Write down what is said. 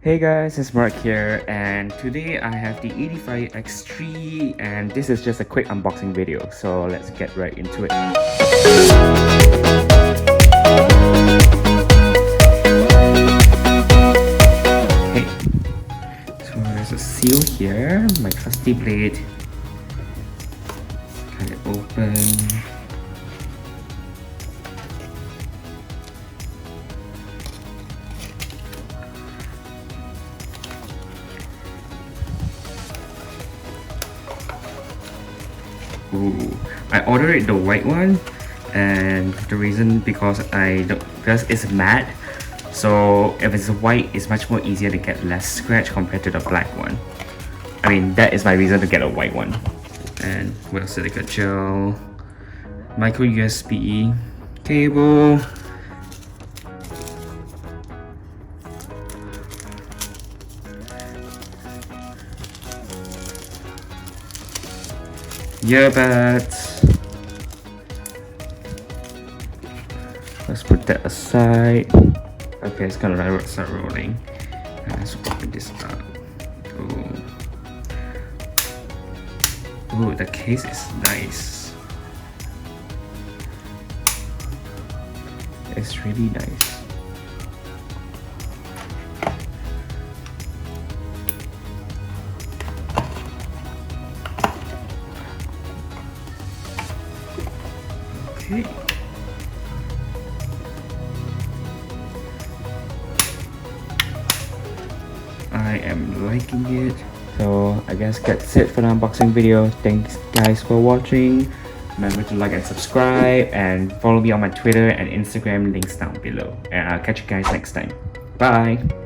Hey guys, it's Mark here, and today I have the Edifier X3, and this is just a quick unboxing video, so let's get right into it. Okay, so there's a seal here, my trusty blade. Cut it open. Ooh, I ordered the white one, and the reason because it's matte, so if it's white, it's much more easier to get less scratch compared to the black one. I mean, that is my reason to get a white one. And what else did I get? Gel, micro USB cable, earbuds. Let's put that aside. Okay, it's gonna start rolling. Let's open this up. Ooh, the case is nice. It's really nice. Okay. I am liking it. So I guess that's it for the unboxing video. Thanks guys for watching. Remember to like and subscribe, and follow me on my Twitter and Instagram, links down below. And I'll catch you guys next time. Bye!